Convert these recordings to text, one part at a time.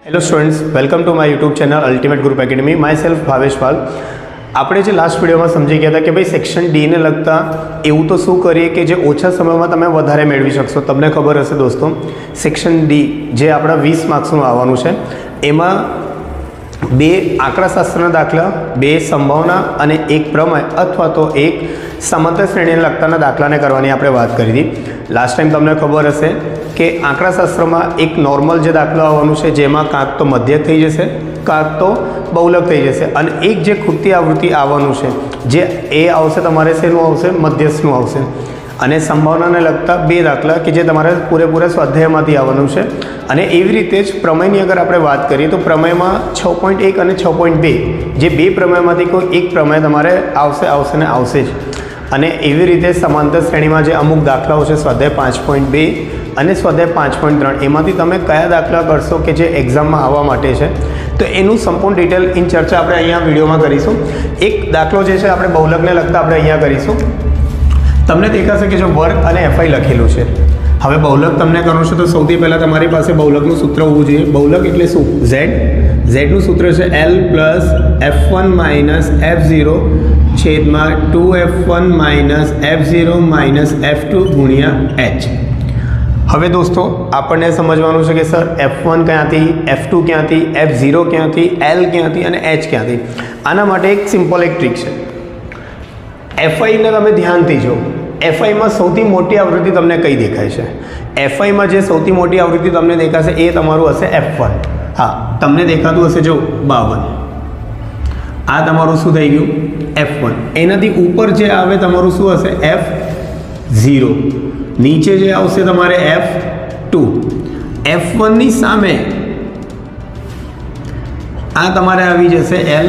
Hello students, welcome to my YouTube channel ultimate group academy. Myself Bhavesh Pal. આપણે જે last વિડીયોમાં સમજી ગયા હતા કે ભાઈ સેક્શન ડીને લગતા એવું તો શું કરીએ કે જે ઓછા સમયમાં તમે વધારે મેળવી શકશો. તમને ખબર હશે દોસ્તો, સેક્શન ડી જે આપણા 20 માર્ક્સનું આવવાનું છે, એમાં 2 આંકડાશાસ્ત્રના દાખલા, 2 સંભાવના અને 1 પ્રમેય અથવા તો 1 સમાંતર શ્રેણીને લગતાના દાખલાને કરવાની આપણે વાત કરી હતી. લાસ્ટ ટાઈમ તમને ખબર હશે કે આંકડાશાસ્ત્રમાં એક નોર્મલ જે દાખલો આવવાનું છે જેમાં કાંક તો મધ્યક થઈ જશે, કાંક તો બહુલક થઈ જશે, અને એક જે ખૂટતી આવૃત્તિ આવવાનું છે જે એ આવશે તમારે શેનું આવશે? મધ્યસ્થનું આવશે. અને સંભાવનાને લગતા 2 દાખલા કે જે તમારે પૂરેપૂરા સ્વાધ્યાયમાંથી આવવાનું છે. અને એવી રીતે જ પ્રમેયની અગર આપણે વાત કરીએ તો પ્રમેયમાં 6.1 અને 6.2 જે 2 પ્રમેયમાંથી કોઈ એક પ્રમેય તમારે આવશે ને આવશે જ. અને એવી રીતે સમાંતર શ્રેણીમાં જે અમુક દાખલાઓ છે સ્વાધ્યાય 5.2 અને સ્વાધ્યાય 5.3 એમાંથી તમે કયા દાખલા કરશો કે જે એક્ઝામમાં આવવા માટે છે, તો એનું સંપૂર્ણ ડિટેલ ઇન ચર્ચા આપણે અહીંયા વિડીયોમાં કરીશું. એક દાખલો જે છે આપણે બહુલકને લગતા આપણે અહીંયા કરીશું. તમને દેખાશે કે જો વર્ગ અને એફઆઈ લખેલું છે. હવે બહુલક તમને કરવું છે તો સૌથી પહેલાં તમારી પાસે બહુલકનું સૂત્ર હોવું જોઈએ. બહુલક એટલે શું? ઝેડનું સૂત્ર છે L plus F1 minus F0 છેદમાં 2F1 minus F0 minus F2 ગુણ્યા H. હવે દોસ્તો આપણને સમજવાનું છે કે સર F1 ક્યાંથી, F2 ક્યાંથી, F0 ક્યાંથી, L ક્યાંથી અને H ક્યાંથી? આના માટે એક સિમ્પલ એક ટ્રીક છે. એફઆઈને તમે ધ્યાનથી જો. એફઆઈમાં સૌથી મોટી આવૃત્તિ તમને કઈ દેખાય છે? એફઆઈમાં જે સૌથી મોટી આવૃત્તિ તમને દેખાશે એ તમારું હશે F1. હા, તમને દેખાતું હશે જો 52. આ તમારું શું થઈ ગયું? F1. એનાથી ઉપર જે આવે તમારું શું હશે? F0. નીચે જે આવશે તમારે F2. F1ની સામે આ તમારે આવી જશે L,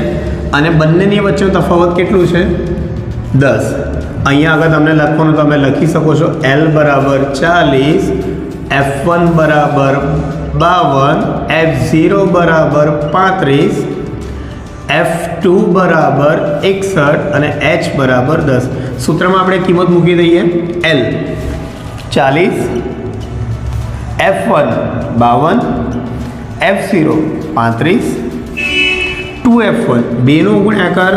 અને બંનેની વચ્ચેનું તફાવત કેટલું છે? 10. અહીંયા આગળ તમને લખવાનું તમે લખી શકો છો L બરાબર 40, F1 બરાબર 52, F0 બરાબર 35, F2 બરાબર 61 અને H બરાબર 10. સૂત્રમાં આપણે કિંમત મૂકી દઈએ. L 40, F1 52, F0 35, 2F1 બેનો ગુણાકાર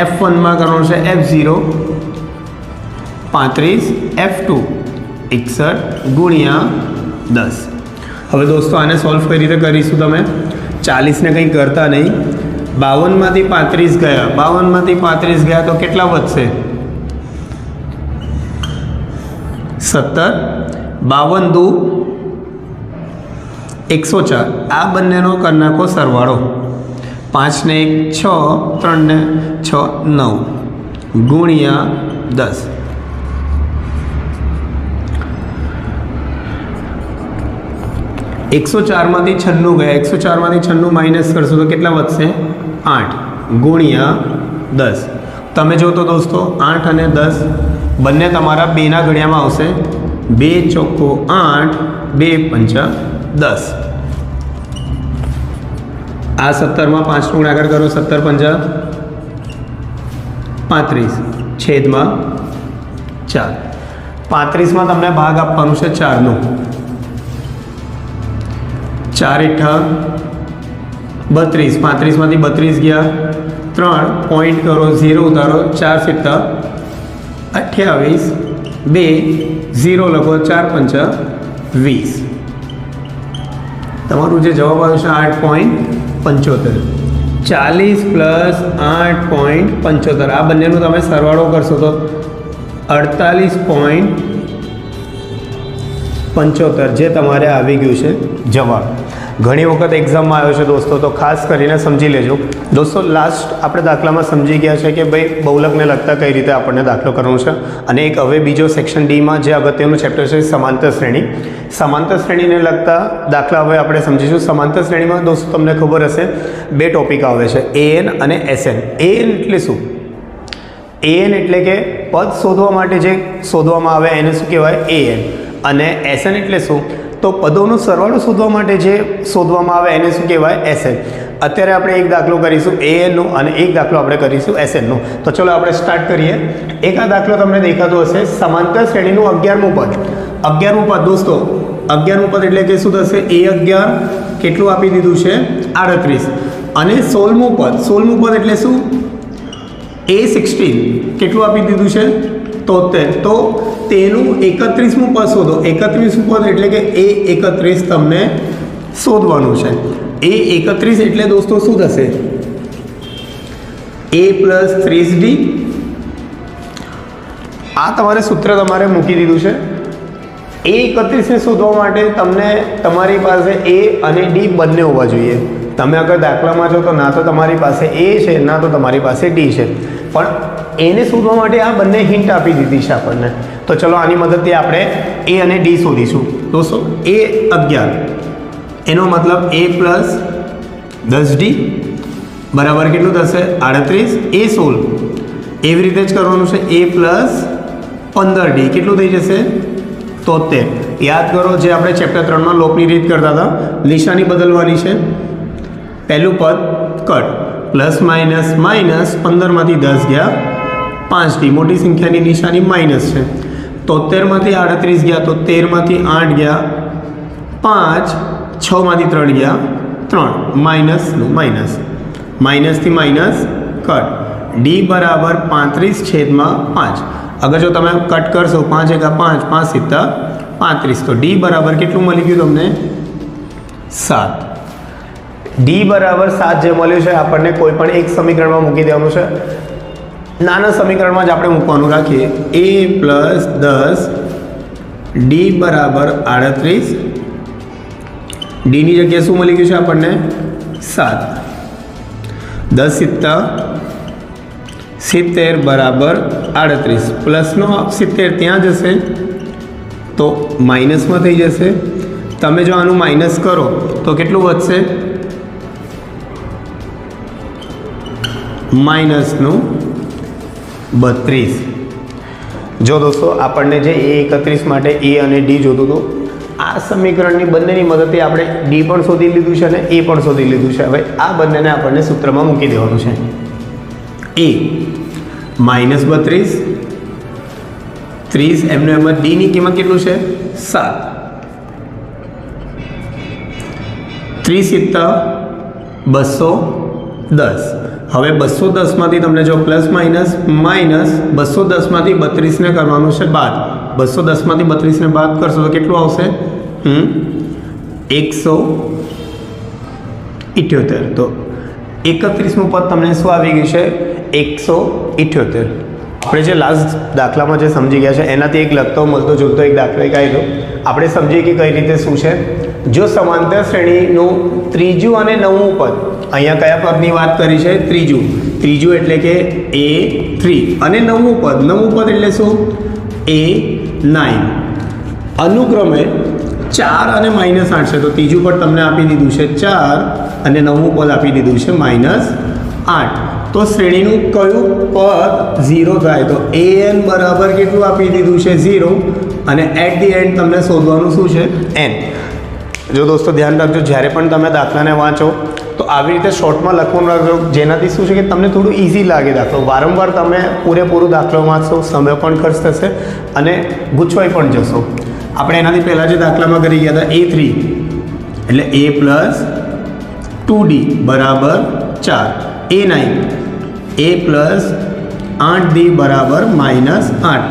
F1માં કરવાનો છે F0 35, F2 61 ગુણ્યા 10. હવે દોસ્તો આને સોલ્વ કઈ રીતે કરીશું? તમે 40ને કંઈ કરતા નહીં. 52માંથી 35 ગયા, 52માંથી 35 ગયા તો કેટલા વધશે? 17. 52 દુ 104. આ બંનેનો કરી નાખો સરવાળો. 5 ને 1 6, 3 ને 6 9 ગુણ્યા 10. માંથી 96 ગયા, 104માંથી 96 માઇનસ કરશો તો કેટલા વધશે? 8 ગુણ્યા 10. તમે જો તો દોસ્તો 8 અને 10 બંને તમારા 2ના ઘડિયામાં આવશે. 2 ચોખ્ખો 8, 2 પંચા 10. આ 17માં 5નો ગુણાકાર કરો. 17 પંચા 35 છેદમાં 4. 35માં તમને ભાગ આપવાનું છે 4નો. 4 ઈઠા 32, 35માંથી 32 ગયા, 3 પોઈન્ટ કરો, 0 ઉતારો, 4 સિત્તા 28, 2 0 લખો, 4 પંચા 20. તમારું જે જવાબ આવ્યો છે 8.75. 40 પ્લસ 8.75 આ બંનેનું તમે સરવાળો કરશો તો 48.75 જે તમારે આવી ગયું છે જવાબ. ઘણી વખત એક્ઝામમાં આવ્યો છે દોસ્તો, તો ખાસ કરીને સમજી લેજો. દોસ્તો લાસ્ટ આપણે દાખલામાં સમજી ગયા છે કે ભાઈ બહુલકને લગતા કઈ રીતે આપણને દાખલો કરવાનો છે. અને એક હવે બીજો સેક્શન ડીમાં જે અગત્યનું ચેપ્ટર છે સમાંતર શ્રેણી. સમાંતર શ્રેણીને લગતા દાખલા હવે આપણે સમજીશું. સમાંતર શ્રેણીમાં દોસ્તો તમને ખબર હશે 2 ટોપિક આવે છે, AN અને SN. AN એટલે શું? AN એટલે કે પદ શોધવા માટે જે શોધવામાં આવે એને શું કહેવાય? AN. અને SN એટલે શું? તો પદોનો સરવાળો શોધવા માટે જે શોધવામાં આવે એને શું કહેવાય? SN. અત્યારે આપણે એક દાખલો કરીશું ANનો અને એક દાખલો આપણે કરીશું SNનો. તો ચલો આપણે સ્ટાર્ટ કરીએ. એક આ દાખલો તમને દેખાતો હશે, સમાંતર શ્રેણીનું 11મું પદ. 11મું પદ દોસ્તો 11મું પદ એટલે કે શું થશે A11 કેટલું આપી દીધું છે 38 અને 16મું પદ એટલે શું A16 કેટલું આપી દીધું છે 73 તો તેનું 31મું પદ શોધો 31મું પદ એટલે કે A31 તમને શોધવાનું છે A31 એટલે દોસ્તો શું થશે A + 30D આ તમારે સૂત્ર તમારે મૂકી દીધું છે A31 ને શોધવા માટે તમને તમારી પાસે A અને D બંને હોવા જોઈએ તમે અગર દાખલામાં છો તો ના તો તમારી પાસે A છે ના તો તમારી પાસે D છે પણ એને શોધવા માટે આ બંને હિન્ટ આપી દીધી છે આપણને તો ચલો આની મદદથી આપણે A અને D શોધીશું દોસ્તો A11 એનો મતલબ A + 10D બરાબર કેટલું થશે 38 A16 એવી રીતે જ કરવાનું છે A + 15D કેટલું થઈ જશે 73 યાદ કરો જે આપણે ચેપ્ટર 3માં લોપની રીત કરતા હતા નિશાની બદલવાની છે પહેલું પદ કટ પ્લસ માઇનસ 15માંથી 10 ગયા 5D મોટી સંખ્યાની નિશાની માઇનસ છે 73માંથી 38 ગયા તો 13માંથી 8 ગયા 5 6માંથી 3 ગયા 3 માઇનસથી માઇનસ કટ D બરાબર 35/5 અગર જો તમે કટ કરશો 5 × 5 5 × 35 તો D બરાબર કેટલું મળી ગયું તમને 7 D બરાબર 7 જે મળ્યું છે આપણને કોઈ પણ એક સમીકરણમાં મૂકી દેવાનું છે નાના સમીકરણમાં જ આપણે મૂકવાનું રાખીએ A + 10 D બરાબર 38 D ની જગ્યાએ શું મળી ગયું છે આપણને 7 10 70 બરાબર 38 પ્લસનો 70 ત્યાં જશે તો માઇનસમાં થઈ જશે તમે જો આનું માઇનસ કરો તો કેટલું વધશે -32 જો દોસ્તો આપણને જે A31 માટે A અને D જોતું હતું આ સમીકરણની બંનેની મદદથી આપણે D પણ શોધી લીધું છે અને A પણ શોધી લીધું છે હવે આ બંનેને આપણને સૂત્રમાં મૂકી દેવાનું છે A -32 30 એમનો એમ D ની કિંમત કેટલું છે 7 30 * 210 હવે 210માંથી તમને જો પ્લસ માઇનસ 210માંથી 32ને કરવાનું છે બાદ 210માંથી 32ને બાદ કરશો તો કેટલું આવશે 178 તો 31મું પદ તમને શું આવી ગયું છે 178 આપણે જે લાસ્ટ દાખલામાં જે સમજી ગયા છે એનાથી એક લગતો મળતો જોતો એક દાખલો એક આવ્યો આપણે સમજીએ કે કઈ રીતે શું છે જો સમાંતર શ્રેણીનું ત્રીજું અને નવમું પદ અહીંયા કયા પદની વાત કરી છે ત્રીજું એટલે કે A3 અને નવમું પદ એટલે શું A9 અનુક્રમે 4 અને -8 છે તો ત્રીજું પદ તમને આપી દીધું છે 4 અને નવમું પદ આપી દીધું છે -8 તો શ્રેણીનું કયું પદ 0 થાય તો an બરાબર કેટલું આપી દીધું છે 0 અને એટ ધી એન્ડ તમને શોધવાનું શું છે n જો દોસ્તો ધ્યાન રાખજો જ્યારે પણ તમે દાખલાને વાંચો તો આવી રીતે શોર્ટમાં લખવાનું રાખજો જેનાથી શું છે કે તમને થોડું ઇઝી લાગે દાખલો વારંવાર તમે પૂરેપૂરું દાખલો વાંચશો સમય પણ ખર્ચ થશે અને ગૂંચવાઈ પણ જશો આપણે એનાથી પહેલાં જે દાખલામાં કરી ગયા હતા A3 એટલે A + 2D બરાબર 4 A9 A + 8D બરાબર -8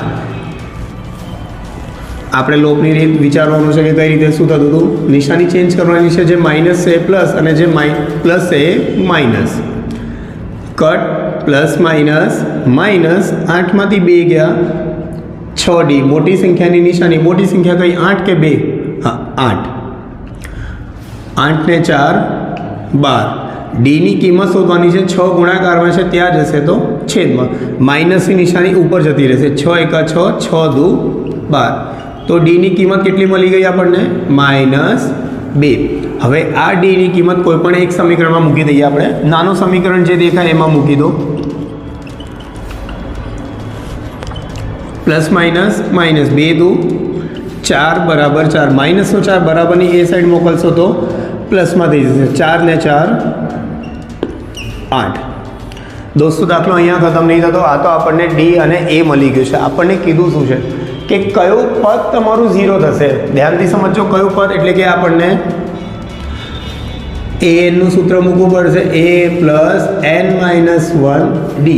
આપણે લોપની રીત વિચારવાનું છે કે કઈ રીતે શું થતું હતું નિશાની ચેન્જ કરવાની છે જે માઇનસ છે પ્લસ અને જે પ્લસ છે માઇનસ કટ પ્લસ માઇનસ 8માંથી 2 ગયા 6D મોટી સંખ્યાની નિશાની મોટી સંખ્યા કઈ 8 કે 2 હા 8 ને 4 12 D ની કિંમત શોધવાની છે 6 ગુણાકારમાં છે ત્યાં જશે તો છેદમાં માઇનસની નિશાની ઉપર જતી રહેશે 6 × 6 6 × 2 12 તો D ની કિંમત કેટલી મળી ગઈ આપણને -2 હવે આ D ની કિંમત કોઈ પણ એક સમીકરણમાં મૂકી દઈએ આપણે નાનું સમીકરણ જે દેખાય એમાં મૂકી દો પ્લસ માઇનસ 2 × 4 બરાબર 4 -નો 4 બરાબરની એ સાઈડ મોકલશો તો પ્લસમાં થઈ જશે 4 ને 4 8 દોસ્તો દાખલો અહીંયા ખતમ નહીં થતો આ તો આપણને D અને A મળી ગયું છે આપણને કીધું શું છે કે કયું પદ તમારું 0 થશે. ધ્યાનથી સમજો કયું પદ, એટલે કે આપણને an નું સૂત્ર મૂકવું પડશે a+n-1d.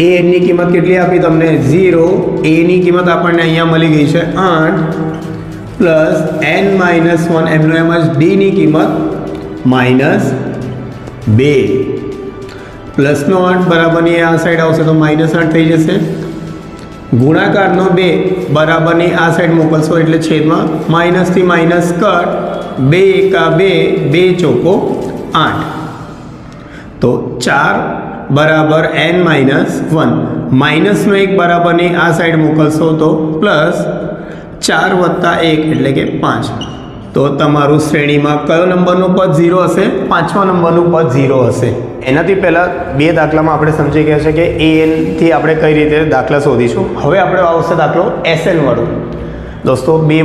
an ની કિંમત કેટલી આપી તમને 0. a ની કિંમત આપણને અહીંયા મળી ગઈ છે 8 પ્લસ n-1 એમનો એમ જ d ની કિંમત -2. પ્લસનો 8 બરાબરની આ સાઈડ આવશે તો -8 થઈ જશે. ગુણાકારનો 2 બરાબરની આ સાઈડ મોકલશો એટલે છેદમાં માઇનસ થી માઇનસ કટ. 2 એકા 2, 2 ચોકો 8. તો 4 બરાબર n-1. માઇનસનો 1 બરાબરની આ સાઈડ મોકલશો તો પ્લસ 4 વત્તા 1 એટલે કે 5. તો તમારું શ્રેણીમાં કયો નંબરનું પદ 0 હશે? 5મા નંબરનું પદ 0 હશે. એનાથી પહેલાં બે દાખલામાં આપણે સમજી ગયા છે કે an થી આપણે કઈ રીતે દાખલા શોધીશું. હવે આપણે આવશે દાખલો SN વાળો. દોસ્તો બે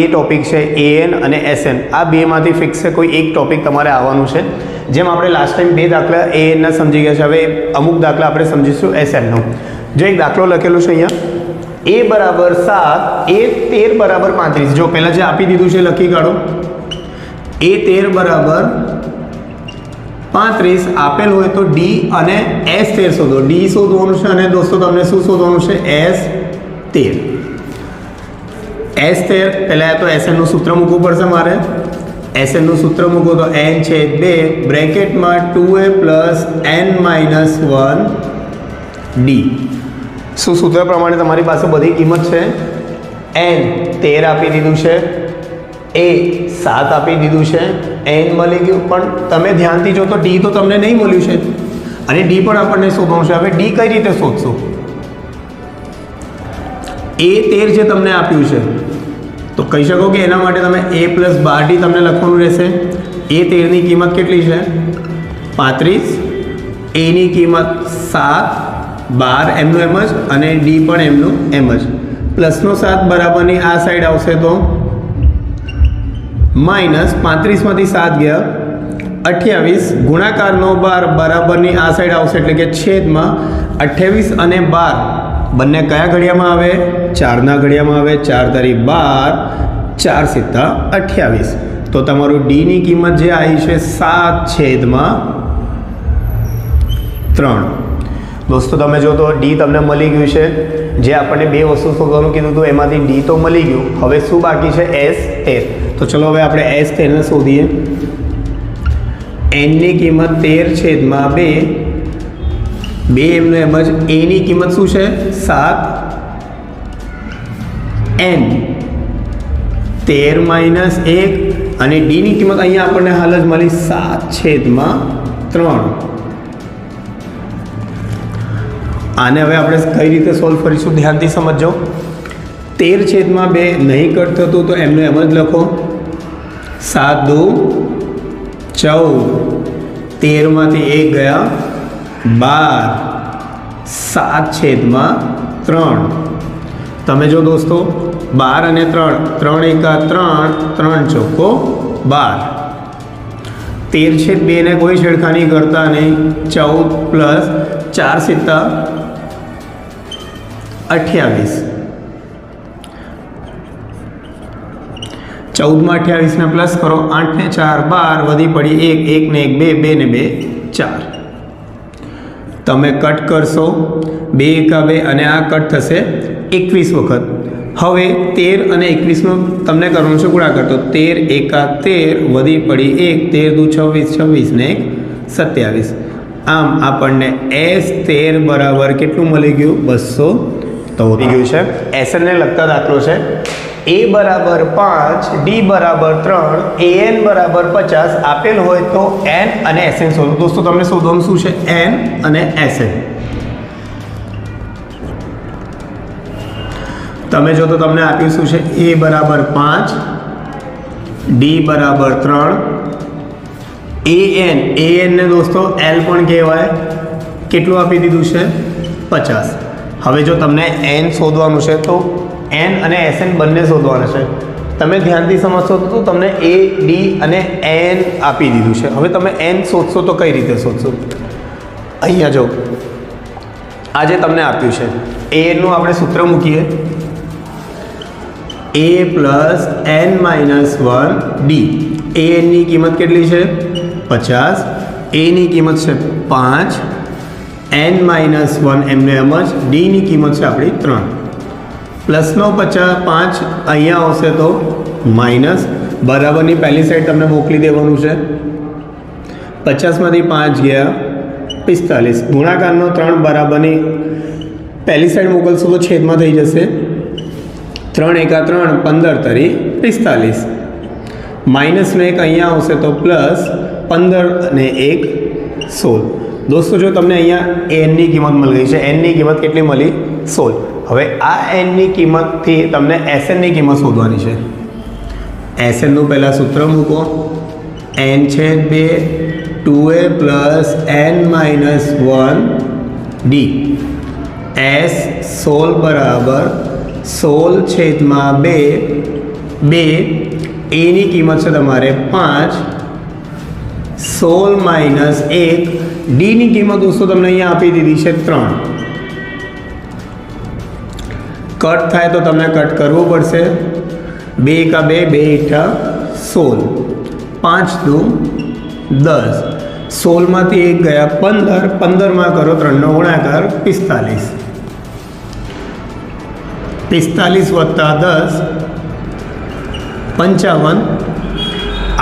ટોપિક છે, an અને SN. આ બેમાંથી ફિક્સ છે, કોઈ એક ટોપિક તમારે આવવાનું છે. જેમ આપણે લાસ્ટ ટાઈમ બે દાખલા an ના સમજી ગયા છે, હવે અમુક દાખલા આપણે સમજીશું SN નો. જો એક દાખલો લખેલું છે અહીંયા, a બરાબર 7, a 13 બરાબર 35. જો પહેલાં જે આપી દીધું છે લખી કાઢો. a 13 બરાબર 35 આપેલ હોય તો d અને s 13 શોધો. d શોધવાનું છે અને દોસ્તો તમને શું શોધવાનું છે? s 13. s 13 પહેલાં તો SN નું સૂત્ર મૂકવું પડશે મારે. SN નું સૂત્ર મૂકો તો n/2 બ્રેકેટમાં 2a + n-1d. શું સૂત્ર પ્રમાણે તમારી પાસે બધી કિંમત છે? n 13 આપી દીધું છે, a 7 આપી દીધું છે, n મળી ગયું. પણ તમે ધ્યાનથી જો તો d તો તમને નહીં મળ્યું છે અને d પણ આપણને શોધવાનું છે. હવે d કઈ રીતે શોધશો? a 13 જે તમને આપ્યું છે તો કહી શકો કે એના માટે તમે a + 12d તમને લખવાનું રહેશે. a 13 ની કિંમત કેટલી છે? 35. a ની કિંમત 7, 12 એમનું એમ જ અને d પણ એમનું એમ જ. પ્લસનો 7 બરાબરની આ સાઈડ આવશે તો માઇનસ 35માંથી 7 ગયા 28. ગુણાકારનો 12 બરાબરની આ સાઈડ આવશે એટલે કે છેદમાં 28 અને 12 બંને કયા ઘડિયામાં આવે? 4ના ઘડિયામાં આવે. 4 તારી 12, 4 સિત્તા 28. તો તમારું d ની કિંમત જે આવી છે 7/3. દોસ્તો તમે જો તો d તમને મળી ગયું છે. જે આપણને બે વસ્તુ શોધવાનું કીધું હતું એમાંથી d તો મળી ગયું. હવે શું બાકી છે? s 13. તો ચલો હવે આપણે s 13 ને શોધીએ. n ની કિંમત 13/2. એમનું એમ જ. a ની કિંમત શું છે? 7. n 13 - 1 અને d ની કિંમત અહીંયા આપણને હાલ જ મળી 7/3. આને હવે આપણે કઈ રીતે સોલ્વ કરીશું? ધ્યાનથી સમજો. 13/2 નહીં કટ થતું તો એમનું એમ જ લખો. 7 × 2 = 14. 13માંથી 1 ગયા 12. 7/3. તમે જો દોસ્તો 12 અને 3, 3 એકા 3, 3 ચોકો 12. 13/2 ને કોઈ છેડખાની કરતા નહીં. 14 પ્લસ 4 સિત્તા 28. 14માં 28 ને પ્લસ કરો. 8 ને 4 12, વધી પડી 1, 1 ને 1 2, 2 ને 2 4. તમે કટ કરશો 2 એકા 2 અને આ કટ થશે 21 વખત. હવે 13 અને 21નું તમને કરવાનું છે ગુણાકાર. તો 13 એકા 13, વધી પડી 1, 13 × 2 = 26, 26 ને 1 27. આમ આપણને s 13 બરાબર કેટલું મળી ગયું? 213 ગયું છે. SN ને લગતા દાખલો છે. a બરાબર 5, d બરાબર 3, an બરાબર 50 આપેલ હોય તો n અને SN શોધો. દોસ્તો તમને શોધવાનું શું છે? n અને SN. તમે જો તો તમને આપ્યું શું છે? a બરાબર 5, d બરાબર 3, an ને દોસ્તો l પણ કહેવાય. કેટલું આપી દીધું છે? 50. હવે જો તમને n શોધવાનું છે તો n અને SN બંને શોધવાના છે. તમે ધ્યાનથી સમજશો તો તમને a, d અને n આપી દીધું છે. હવે તમે n શોધશો તો કઈ રીતે શોધશો? અહીંયા જો આ જે તમને આપ્યું છે an નું આપણે સૂત્ર મૂકીએ. એ પ્લસ એન માઇનસ 1 ડી. એની કિંમત કેટલી છે? 50. એની કિંમત છે 5. એન માઇનસ 1 એમને એમ જ. ડીની કિંમત છે આપણી 3. પ્લસનો 5 અહીંયા આવશે તો માઇનસ. બરાબરની પહેલી સાઈડ તમને મોકલી દેવાનું છે. 50માંથી 5 ગયા 45. ગુણાકારનો 3 બરાબરની પહેલી સાઈડ મોકલશો તો છેદમાં થઈ જશે. 3 એકા 3 15 તરી 45. માઇનસનો 1 અહીંયા આવશે તો પ્લસ 15 અને 1 16. દોસ્તો જો તમને અહીંયા એનની કિંમત મળી ગઈ છે. એનની કિંમત કેટલી મળી? 16. હવે આ એનની કિંમતથી તમને એસએનની કિંમત શોધવાની છે. એસએનનું પહેલાં સૂત્ર મૂકો. એન છે 2 2a plus n minus 1 d. S 16 બરાબર 16 છેદમાં 2. એની કિંમત છે તમારે 5. 16 માઇનસ 1. ડીની કિંમત દોસ્તો તમને અહીંયા આપી દીધી છે 3. કટ થાય તો તમને કટ કરવું પડશે. 2 એકા 2 2 એઠા 16. 5 દુ 10. 16માંથી 1 ગયા 15. 15માં કરો 3નો ગુણાકાર 45. 45 વત્તા 10 55.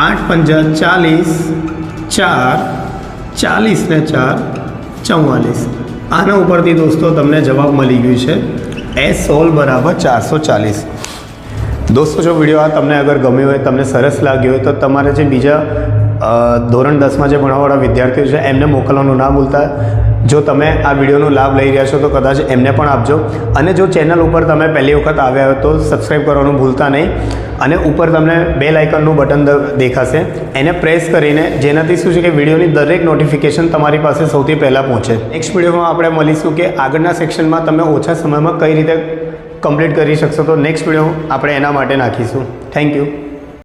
8 5 40. 4 40 ને 4 44. આના ઉપરથી દોસ્તો તમને જવાબ મળી ગયું છે. S16 બરાબર 440. દોસ્તો જો વિડીયો આ તમને અગર ગમ્યો હોય, તમને સરસ લાગ્યો હોય તો તમારે જે બીજા ધોરણ 10માં જે ભણવાવાળા વિદ્યાર્થીઓ છે એમને મોકલવાનું ના ભૂલતા. જો તમે આ વિડીયોનો લાભ લઈ રહ્યા છો તો કદાચ એમને પણ આપજો. અને જો ચેનલ ઉપર તમે પહેલી વખત આવ્યા હોય તો સબસ્ક્રાઈબ કરવાનું ભૂલતા નહીં. અને ઉપર તમને બેલ આઇકનનું બટન દેખાશે, એને પ્રેસ કરીને જેનાથી શું છે કે વિડીયોની દરેક નોટિફિકેશન તમારી પાસે સૌથી પહેલાં પહોંચે. નેક્સ્ટ વિડીયોમાં આપણે મળીશું કે આગળના સેક્શનમાં તમે ઓછા સમયમાં કઈ રીતે કમ્પ્લીટ કરી શકશો. તો નેક્સ્ટ વિડીયો આપણે એના માટે નાખીશું. Thank you.